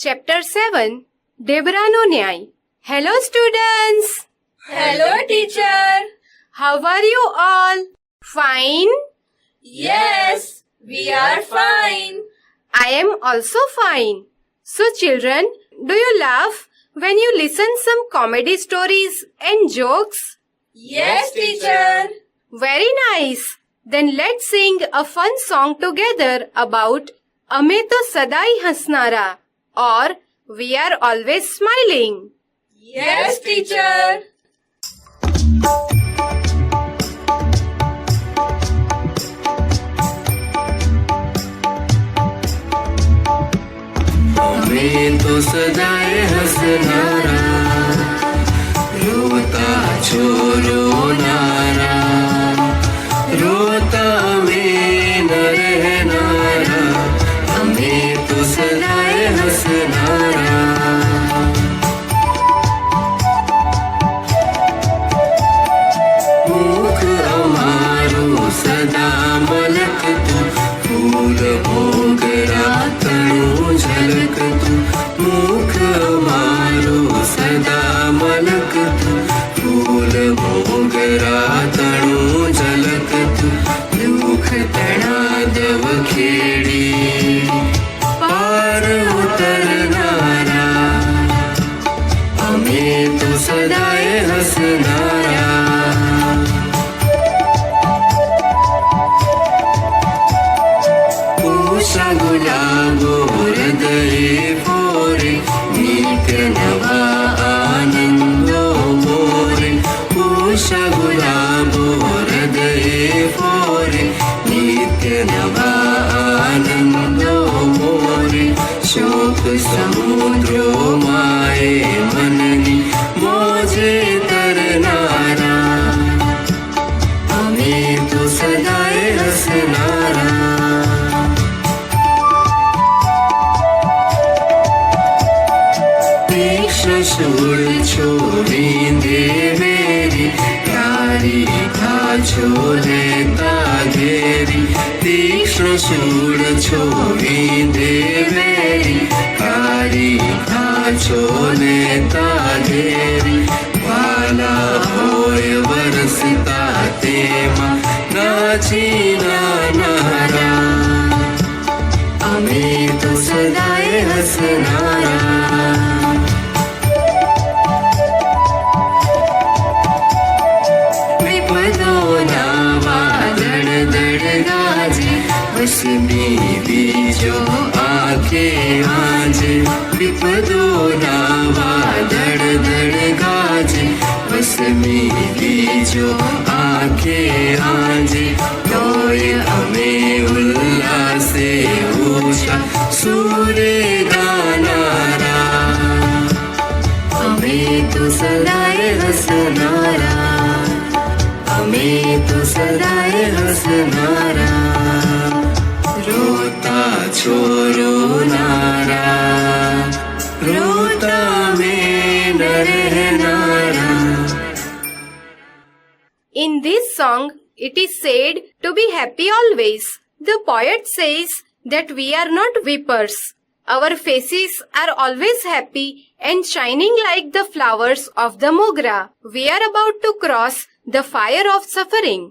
Chapter 7 Deborahનો ન્યાય. Hello students. Hello, teacher. How are you all? Fine? Yes, we are fine. I am also fine. So children, do you laugh when you listen some comedy stories and jokes? Yes, teacher. Very nice. Then let's sing a fun song together about અમે તો સદાય હસનારા or we are always smiling. Yes, teacher. અમે તો સદાય હસનારા રોતા છો રોનારા રોતા અમે ન રહેનારા અમે તો સદાય હસનારા મુખ અમારું સદા મલકતું ફૂલ મોગરા તણું ઝલકતું મુખ અમારું સદા મલકતું ફૂલ મોગરા તણું ઝલકતું દુઃખ તણા દવ ખેડી પાર ઉતરનારા અમે તો સદાય હસનારા ઉષા ગુલાબો હૃદયે ફોરે નિત્ય નવા આનંદો મોરે ઉષા ગુલાબો હૃદયે ફોરે નિત્ય નવા આનંદો મોરે શોક સમુદ્રો માએ મનની મોજે તરનારા અમે તો સદાય હસનારા શૂળ છોડી દેવેરી તારી ખાછો લેતા ઘેરી તીક્ષ્ણ શૂળ છોડી દેવેરી તારી ખાછો લેતા ઘેરી વાલા હોય વરસતા તેમાં નાચી નાનારા અમે તો સદાય હસનારા વસમી બીજો આંખે આંજે વિપદોના વાદળ દળ ગાજે વસમી બીજો આંખે આંજે તોય અમે ઉલ્લાસે ઊંચા સૂરે ગાનારા અમે તો સદાય હસનારા અમે તો સદાય હસનારા રોતા છો રોનારા રોતા મે ન રહેનારા. In this song, it is said to be happy always. The poet says that we are not weepers. Our faces are always happy and shining like the flowers of the mogra. We are about to cross the fire of suffering.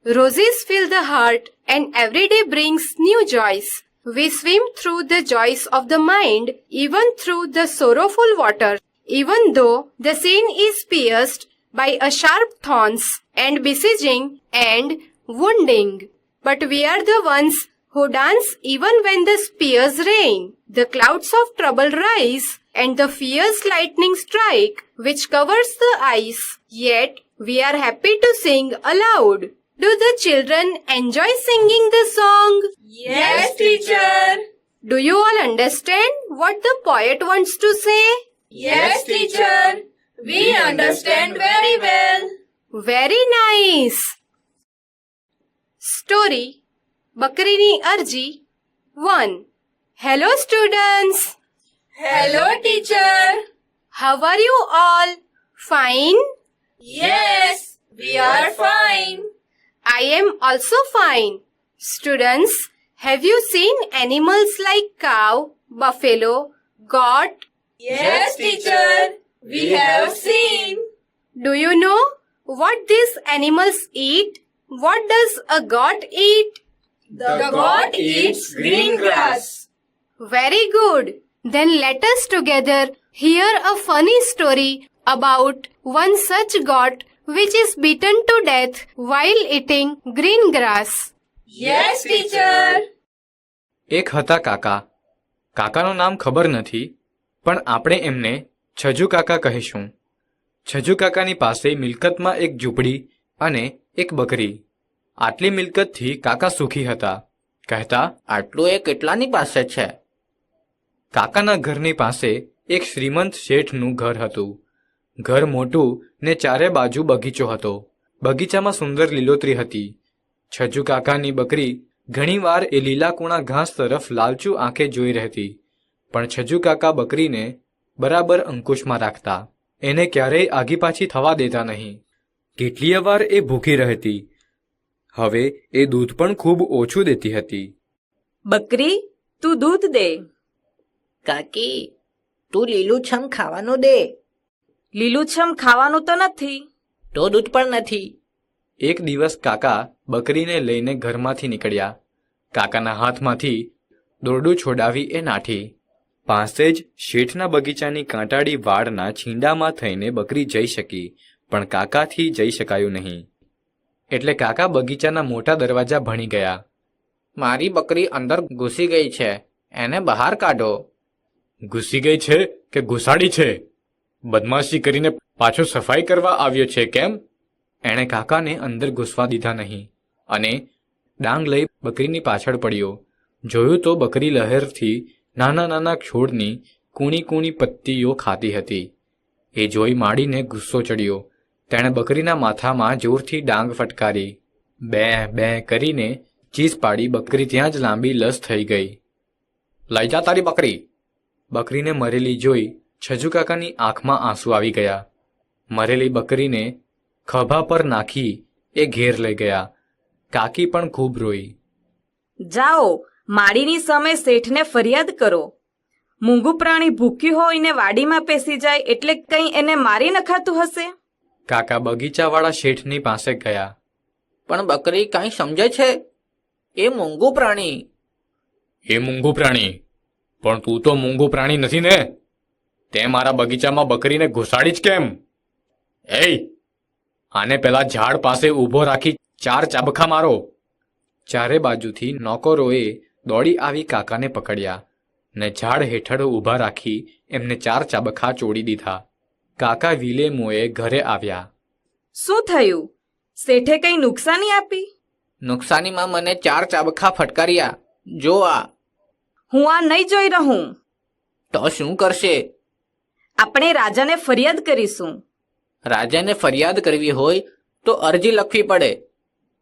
Roses fill the heart and every day brings new joys. We swim through the joys of the mind, even through the sorrowful water, even though the scene is pierced by a sharp thorns and besieging and wounding. But we are the ones who dance even when the spears rain. The clouds of trouble rise and the fierce lightning strike, which covers the eyes. Yet we are happy to sing aloud. Do the children enjoy singing the song? Yes, teacher. Do you all understand what the poet wants to say? Yes, teacher. We understand very well. Very nice. Story બકરીની અરજી 1. Hello students. Hello, teacher. How are you all? Fine? Yes, we are fine. I am also fine. Students, have you seen animals like cow, buffalo, Goat? Yes, teacher. We have seen. Do you know what these animals eat? What does a goat eat? The goat eats green grass. Very good. Then let us together hear a funny story about one such goat which is beaten to death while eating green grass. Yes, teacher. એક હતા કાકા. કાકાનું નામ ખબર નથી, પણ આપણે એમને છજુ કાકા કહીશું. છજુ કાકાની પાસે મિલકતમાં એક ઝૂંપડી અને એક બકરી. આટલી મિલકતથી કાકા સુખી હતા. કહેતા, આટલું એ કેટલાની પાસે છે? કાકાના ઘરની પાસે એક શ્રીમંત શેઠનું ઘર હતું. ઘર મોટું ને ચારે બાજુ બગીચો હતો. બગીચામાં સુંદર લીલોતરી હતી. છજુ કાકાની બકરી ઘણીવાર એ લીલા કૂણા ઘાસ તરફ લાલચું આંખે જોઈ રહેતી, પણ છજુ કાકા બકરીને બરાબર અંકુશમાં રાખતા. એને ક્યારેય આગી પાછી થવા દેતા નહીં. કેટલીય વાર એ ભૂખી રહેતી. હવે એ દૂધ પણ ખૂબ ઓછું દેતી હતી. બકરી, તું દૂધ દે. કાકી, તું લીલુંછમ ખાવાનું દે. લીલુંછમ ખાવાનું તો નથી. તો દૂધ પણ નથી. એક દિવસ કાકા બકરીને લઈને ઘરમાંથી નીકળ્યા. કાકાના હાથમાંથી દોરડું છોડાવી એ નાઠી. પાસે જ શેઠના બગીચાની કાંટાળી વાડના છીંડામાં થઈને બકરી જઈ શકી, પણ કાકાથી જઈ શકાયું નહીં. એટલે કાકા બગીચાના મોટા દરવાજા ભણી ગયા. મારી બકરી અંદર ઘૂસી ગઈ છે, એને બહાર કાઢો. ઘૂસી ગઈ છે કે ઘુસાડી છે? બદમાશી કરીને પાછો સફાઈ કરવા આવ્યો છે કેમ? એણે કાકાને અંદર ઘૂસવા દીધા નહીં અને ડાંગ લઈ બકરીની પાછળ પડ્યો. જોયું તો બકરી લહેરથી નાના નાના છોડની કૂણી કૂણી પત્તીઓ ખાતી હતી. એ જોઈ માડીને ગુસ્સો ચડ્યો. તેણે બકરીના માથામાં જોરથી ડાંગ ફટકારી. બે બે કરીને ચીસ પાડી બકરી ત્યાં જ લાંબી લસ થઈ ગઈ. લઈ જા તારી બકરી. બકરીને મરેલી જોઈ છજુ કાકાની આંખમાં આંસુ આવી ગયા. મરેલી બકરીને ખભા પર નાખી એ ઘેર લઈ ગયા. કાકી પણ ખૂબ રોઈ. જાઓ, માળીની સામે શેઠને ફરિયાદ કરો. મૂંગું પ્રાણી ભૂખ્યું હોય ને વાડીમાં પેસી જાય એટલે કંઈ એને મારી નખાતું હશે? કાકા બગીચાવાળા શેઠની પાસે ગયા. પણ બકરી કાંઈ સમજે છે? એ મૂંગું પ્રાણી. એ મૂંગું પ્રાણી? પણ તું તો મૂંગું પ્રાણી નથી ને? તે મારા બગીચામાં બકરીને ઘુસાડી જ કેમ? એય, આને પેલા ઝાડ પાસે ઊભો રાખી 4 ચાબખા મારો. ચારે બાજુથી નોકરોએ દોડી આવી કાકાને પકડ્યા ને ઝાડ હેઠળ ઊભા રાખી એમને 4 ચાબખા ચોડી દીધા. કાકા વિલે મોએ ઘરે આવ્યા. શું થયું? શેઠે કંઈ નુકસાની આપી? નુકસાનીમાં મને 4 ચાબખા ફટકાર્યા. જો આ. હું આ નહીં જોઈ રહું. તો શું કરશે? આપણે રાજાને ફરિયાદ કરીશું. રાજાને ફરિયાદ કરવી હોય તો અરજી લખવી પડે.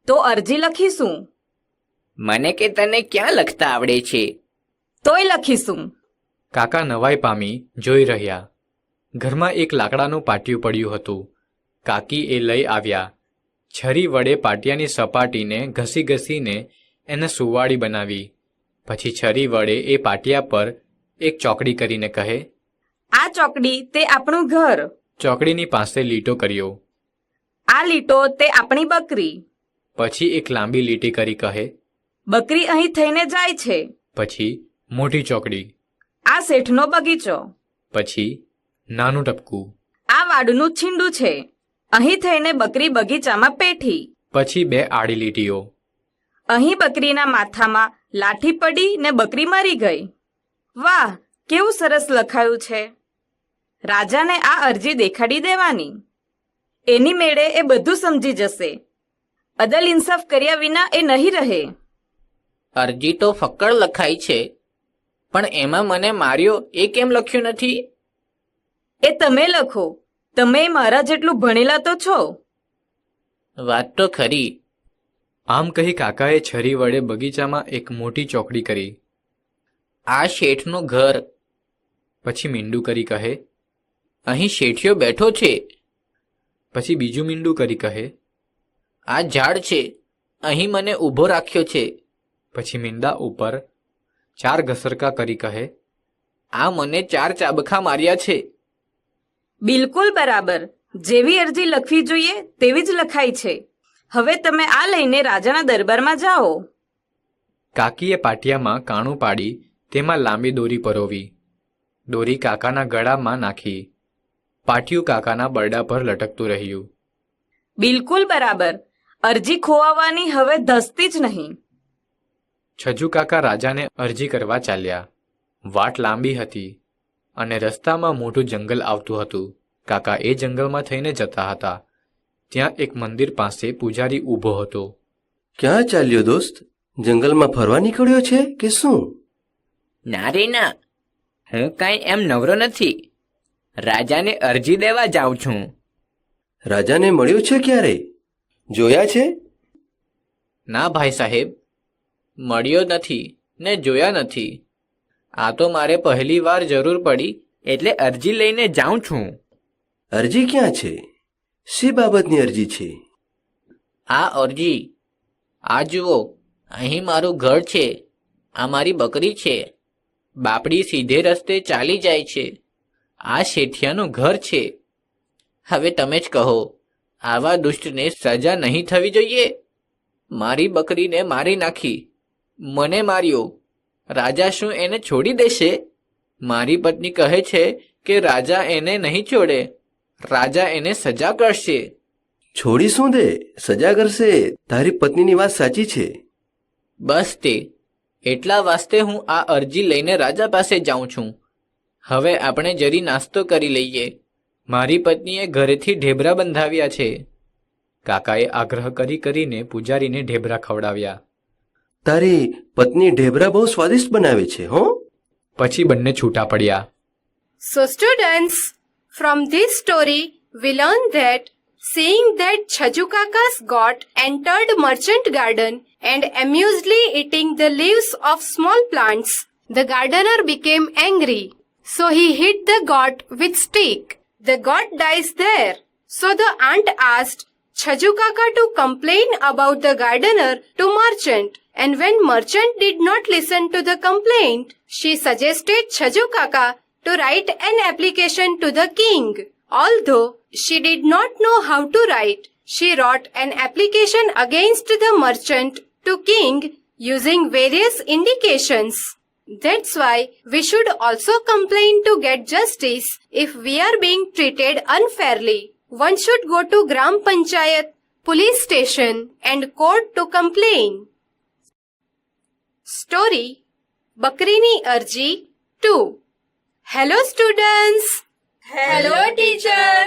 તો અરજી લખીશું. મને કે તને ક્યાં લખતા આવડે છે? તોય લખીશું. કાકા નવાઈ પામી જોઈ રહ્યા. ઘરમાં એક લાકડાનું પાટિયું પડ્યું હતું. કાકી એ લઈ આવ્યા. છરી વડે પાટિયાની સપાટીને ઘસી ઘસીને એને સુવાળી બનાવી. પછી છરી વડે એ પાટિયા પર એક ચોકડી કરીને કહે, આ ચોકડી તે આપણું ઘર. ચોકડીની પાસે લીટો કર્યો. આ લીટો તે આપણી બકરી. પછી એક લાંબી લીટી કરી કહે, બકરી અહીં થઈને જાય છે. પછી મોટી ચોકડી. આ શેઠનો બગીચો. પછી નાનું ટપકું. આ વાડનું છીંડું છે. અહીં થઈને બકરી બગીચામાં પેઠી. પછી 2 આડી લીટીઓ. અહીં બકરીના માથામાં લાઠી પડી ને બકરી મરી ગઈ. વાહ, કેવું સરસ લખાયું છે. રાજાને આ અરજી દેખાડી દેવાની. એની મેળે એ બધું સમજી જશે. અદલ ઇન્સાફ કર્યા વિના એ નહીં રહે. અરજી તો ફક્કડ લખાઈ છે, પણ એમાં મને માર્યો એ કેમ લખ્યું નથી? એ તમે લખો. તમે મારા જેટલું ભણેલા તો છો. વાત તો ખરી. આમ કહી કાકાએ છરી વડે બગીચામાં એક મોટી ચોકડી કરી. આ શેઠનું ઘર. પછી મીંડું કરી કહે, અહીં શેઠિયો બેઠો છે. પછી બીજું મીંડું કરી કહે, આ ઝાડ છે. અહીં મને ઊભો રાખ્યો છે. પછી મીંડા ઉપર 4 ઘસરકા કરી કહે, આ મને 4 ચાબખા માર્યા છે. બિલકુલ બરાબર. જેવી અરજી લખવી જોઈએ તેવી જ લખાઈ છે. હવે તમે આ લઈને રાજાના દરબારમાં જાઓ. કાકીએ પાટિયામાં કાણું પાડી તેમાં લાંબી દોરી પરોવી. દોરી કાકાના ગળામાં નાખી. પાટિયું કાકાના બરડા પર લટકતું રહ્યું. બિલકુલ બરાબર. અરજી ખોવાવાની હવે ધસતી જ નહીં. છજુ કાકા રાજાને અરજી કરવા ચાલ્યા. વાટ લાંબી હતી અને રસ્તામાં મોટું જંગલ આવતું હતું. કાકા એ જંગલમાં થઈને જતા હતા. ત્યાં એક મંદિર પાસે પૂજારી ઊભો હતો. ક્યાં ચાલ્યો દોસ્ત? જંગલમાં ફરવા નીકળ્યો છે કે શું? ના રે ના, હું કાંઈ એમ નવરો નથી. રાજાને અરજી દેવા જાઉં છું. રાજાને મળ્યો છે ક્યારે? જોયા છે? ના ભાઈ સાહેબ, મળ્યો નથી ને જોયા નથી. આ તો મારે પહેલી વાર જરૂર પડી એટલે અરજી લઈને જાઉં છું. અરજી ક્યાં છે? શી બાબતની અરજી છે? આ અરજી આ જુઓ, અહીં મારું ઘર છે, આ મારી બકરી છે. બાપડી સીધે રસ્તે ચાલી જાય છે. આ શેઠિયાનું ઘર છે. હવે તમે જ કહો, આવા દુષ્ટને સજા નહીં થવી જોઈએ? મારી બકરીને મારી નાખી, મને માર્યો. રાજા શું એને છોડી દેશે? મારી પત્ની કહે છે કે રાજા એને નહીં છોડે, રાજા એને સજા કરશે. છોડી શું દે, સજા કરશે. તારી પત્નીની વાત સાચી છે. બસ તે એટલા વાસ્તે હું આ અરજી લઈને રાજા પાસે જાઉં છું. હવે આપણે જરી નાસ્તો કરી લઈએ. મારી પત્નીએ ઘરેથી ઢેબરા બંધાવ્યા છે. કાકાએ આગ્રહ કરીને પૂજારીને ઢેબરા ખવડાવ્યા. તારી પત્ની ઢેબરા બહુ સ્વાદિષ્ટ બનાવે છે હો. પછી બંને છૂટા પડ્યા. So students, from this story, we learn that seeing that Chhaju Kaka's goat entered merchant garden and amusedly eating the leaves of small plants, the gardener became angry. So he hit the goat with stick. The goat dies there. So the aunt asked Chhaju Kaka to complain about the gardener to merchant. And when merchant did not listen to the complaint, she suggested Chhaju Kaka to write an application to the king. Although she did not know how to write, she wrote an application against the merchant to king using various indications. That's why we should also complain to get justice if we are being treated unfairly. One should go to Gram Panchayat, police station and court to complain. Story Bakrini Arji 2. Hello students. Hello, teacher.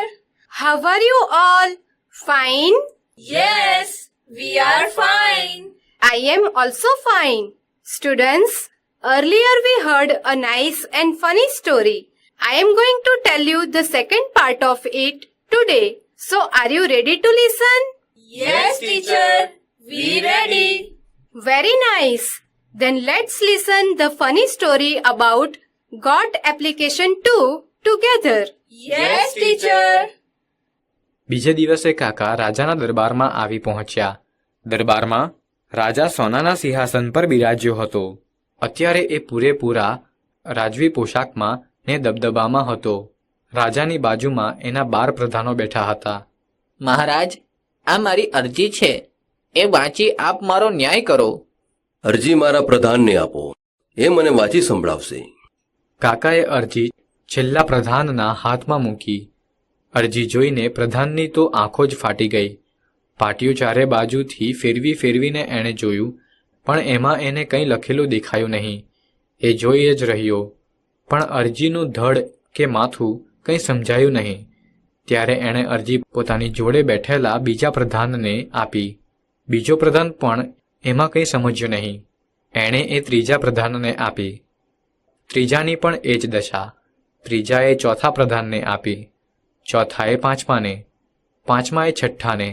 How are you all? Fine? Yes, we are fine. I am also fine. Students, earlier we heard a nice and funny story. I am going to tell you the second part of it today. So are you ready to listen? Yes, teacher. We ready. Very nice. Then let's listen the funny story about GOT application 2 together. Yes, teacher. બીજે દિવસે કાકા રાજાના દરબારમાં આવી પહોંચ્યા. દરબારમાં રાજા સોનાના સિંહાસન પર બિરાજ્યો હતો. અત્યારે એ પૂરેપૂરા રાજવી પોશાકમાં ને દબદબામાં હતો. રાજાની બાજુમાં એના 12 પ્રધાનો બેઠા હતા. મહારાજ, આ મારી અરજી છે, એ વાંચી આપ મારો ન્યાય કરો. અરજી મારા પ્રધાનને આપો, એ મને વાંચી સંભળાવશે. કાકાએ અરજી છેલ્લા પ્રધાનના હાથમાં મૂકી. અરજી જોઈને પ્રધાનની તો આંખો જ ફાટી ગઈ. પાટિયું ચારે બાજુથી ફેરવીને એણે જોયું, પણ એમાં એને કંઈ લખેલું દેખાયું નહીં. એ જોઈ જ રહ્યો, પણ અરજીનું ધડ કે માથું કંઈ સમજાયું નહીં. ત્યારે એણે અરજી પોતાની જોડે બેઠેલા બીજા પ્રધાનને આપી. બીજો પ્રધાન પણ એમાં કંઈ સમજ્યું નહીં. એણે એ ત્રીજા પ્રધાનને આપી. ત્રીજાની પણ એ જ દશા. ત્રીજાએ ચોથા પ્રધાનને આપી. ચોથાએ પાંચમાને, પાંચમાએ છઠ્ઠાને.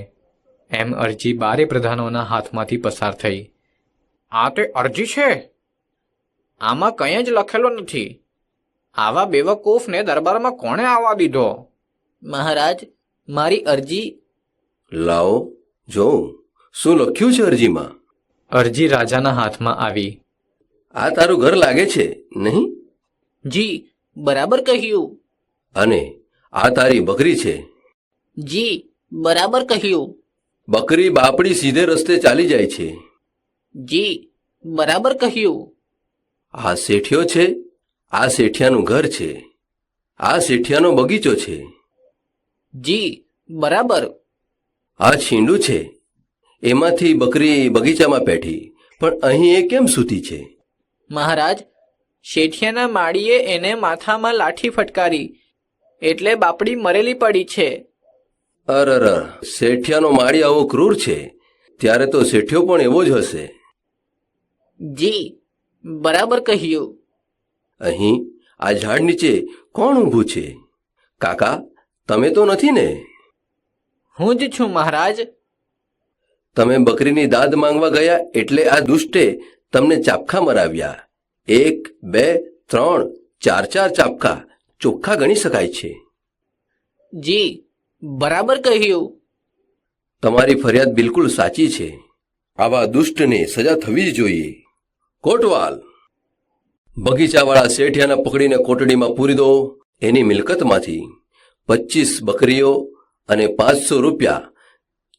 એમ અરજી 12 પ્રધાનોના હાથમાંથી પસાર થઈ. આ તે અરજી છે, આમાં કંઈ જ લખેલો નથી. આવા બેવકૂફને દરબારમાં કોણે આવવા દીધો? મહારાજ, મારી અરજી. લાવો જોઉં શું લખ્યું છે અરજીમાં. અરજી રાજાના હાથમાં આવી. આ તારું ઘર લાગે છે નહીં? જી બરાબર કહ્યું. અને આ તારી બકરી છે. જી બરાબર કહ્યું. બકરી બાપડી સીધે રસ્તે ચાલી જાય છે. જી બરાબર કહ્યું. આ શેઠિયો છે, આ શેઠિયાનું ઘર છે, આ શેઠિયાનો બગીચો છે. જી બરાબર. આ છીંડું છે, એમાંથી બકરી બગીચામાં બેઠી, પણ અહીં એ કેમ સૂતી છે? મહારાજ, શેઠિયાના માળીએ એને માથામાં લાઠી ફટકારી, એટલે બાપડી મરેલી પડી છે. અરર, શેઠિયાનો માળી આવો ક્રૂર છે, ત્યારે તો શેઠિયો પણ એવો જ હશે. જી બરાબર કહ્યું. અહીં આ ઝાડ નીચે કોણ ઊભું છે? કાકા, તમે તો નથી ને? હું જ છું મહારાજ. તમે બકરીની દાદ માંગવા ગયા એટલે આ દુષ્ટે તમને ચાપખા મરાવ્યા. 1, 2, 3, 4 ચાપખા ચોખ્ખા ગણી શકાય છે. જી બરાબર કહ્યું. તમારી ફરિયાદ બિલકુલ સાચી છે. આવા દુષ્ટને સજા થવી જ જોઈએ. કોટવાલ, બગીચાવાળા શેઠિયાને પકડીને કોટડીમાં પૂરી દો. એની મિલકતમાંથી 25 બકરીઓ અને 500 રૂપિયા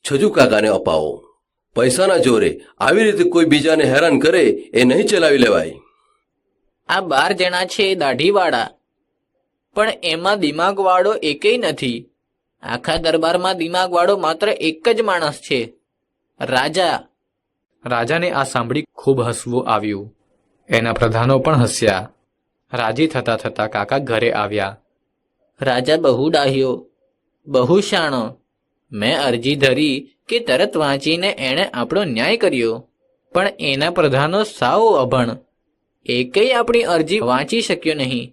છજુ કાકાને અપાવો. પૈસાના જોરે આવી રીતે કોઈ બીજાને હેરાન કરે એ નહીં ચલાવી લેવાય. આ 12 જણા છે દાઢીવાળા, પણ એમાં દિમાગવાળો એકેય નથી. આખા દરબારમાં દિમાગવાળો માત્ર એક જ માણસ છે, રાજા. રાજાને આ સાંભળી ખૂબ હસવું આવ્યું. એના પ્રધાનો પણ હસ્યા. રાજી થતા થતા કાકા ઘરે આવ્યા. રાજા બહુ ડાહ્યો, બહુ શાણો. મેં અરજી ધરી કે તરત વાંચીને એણે આપણો ન્યાય કર્યો, પણ એના પ્રધાનો સાવ અભણ. એકેય આપણી અરજી વાંચી શક્યો નહીં.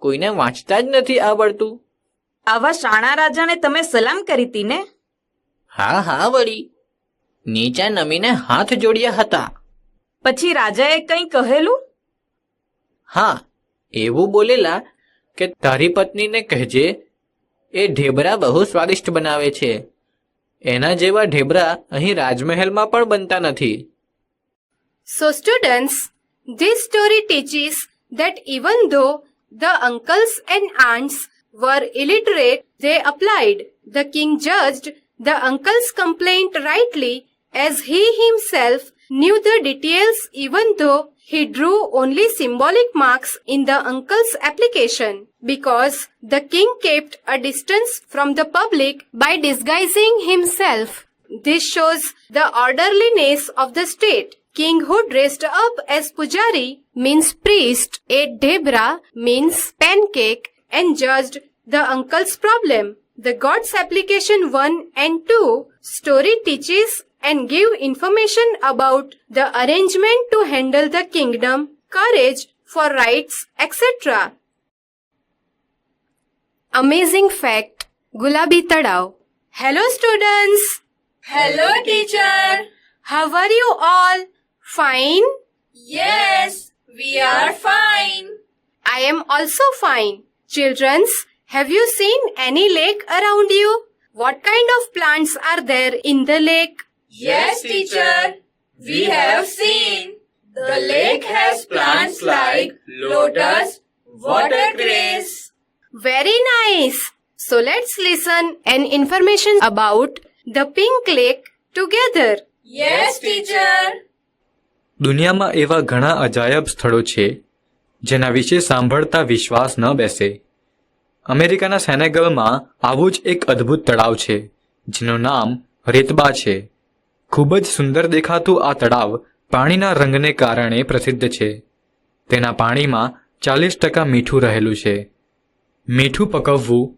કોઈને વાંચતા જ નથી આવડતું. આવા શાણા રાજાને તમે સલામ કરી હતી ને? હા હા વળી, નીચા નમીને હાથ જોડ્યા હતા. પછી રાજાએ કંઈ કહેલું? હા, એવું બોલેલા કે તારી પત્નીને કહેજે એ ઢેબરા બહુ સ્વાદિષ્ટ બનાવે છે. એના જેવા ઢેબરા અહીં રાજમહેલમાં પણ બનતા નથી. So students, this story teaches that even though the uncles and aunts were illiterate, they applied. The king judged the uncle's complaint rightly, as he himself knew the details, even though he drew only symbolic marks in the uncle's application, because the king kept a distance from the public by disguising himself. This shows the orderliness of the state. King who dressed up as pujari means priest, ate dhebra means pancake, and judged the uncle's problem. The God's application 1 and 2 story teaches and give information about the arrangement to handle the kingdom, courage for rights, etc. Amazing fact, Gulabi Tadav. Hello students. Hello, teacher. How are you all? Fine? Yes, we are fine. I am also fine. Childrens, have you seen any lake around you? What kind of plants are there in the lake? Yes, teacher. We have seen. The lake has plants like lotus, water cress. Very nice. So let's listen and information about the pink lake together. Yes, teacher. દુનિયામાં એવા ઘણા અજાયબ સ્થળો છે જેના વિશે સાંભળતા વિશ્વાસ ન બેસે. અમેરિકાના સેનેગલમાં આવું જ એક અદ્ભુત તળાવ છે જેનું નામ રેતબા છે. ખૂબ જ સુંદર દેખાતું આ તળાવ પાણીના રંગને કારણે પ્રસિદ્ધ છે. તેના પાણીમાં 40% મીઠું રહેલું છે. મીઠું પકવવું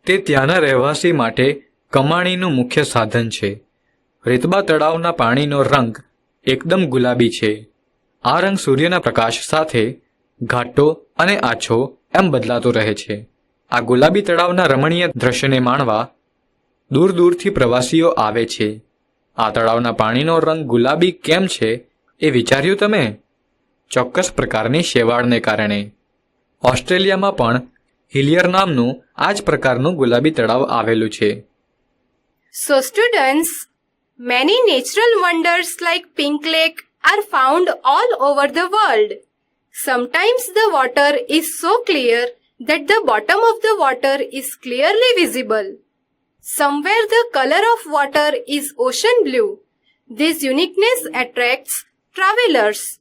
તે ત્યાંના રહેવાસી માટે કમાણીનું મુખ્ય સાધન છે. રેતબા તળાવના પાણીનો રંગ એકદમ ગુલાબી છે. આ રંગ સૂર્યના પ્રકાશ સાથે ઘાટો અને આછો એમ બદલાતો રહે છે. આ ગુલાબી તળાવના રમણીય દ્રશ્યને માણવા દૂર દૂરથી પ્રવાસીઓ આવે છે. આ તળાવના પાણીનો રંગ ગુલાબી કેમ છે એ વિચાર્યું તમે? ચોક્કસ પ્રકારની શેવાળને કારણે. ઓસ્ટ્રેલિયામાં પણ હિલિયર નામનું આ જ પ્રકારનું ગુલાબી તળાવ આવેલું છે. So students, many natural wonders like Pink Lake are found all over the world. Sometimes the water is so clear that the bottom of the water is clearly visible. Somewhere the color of water is ocean blue. This uniqueness attracts travelers.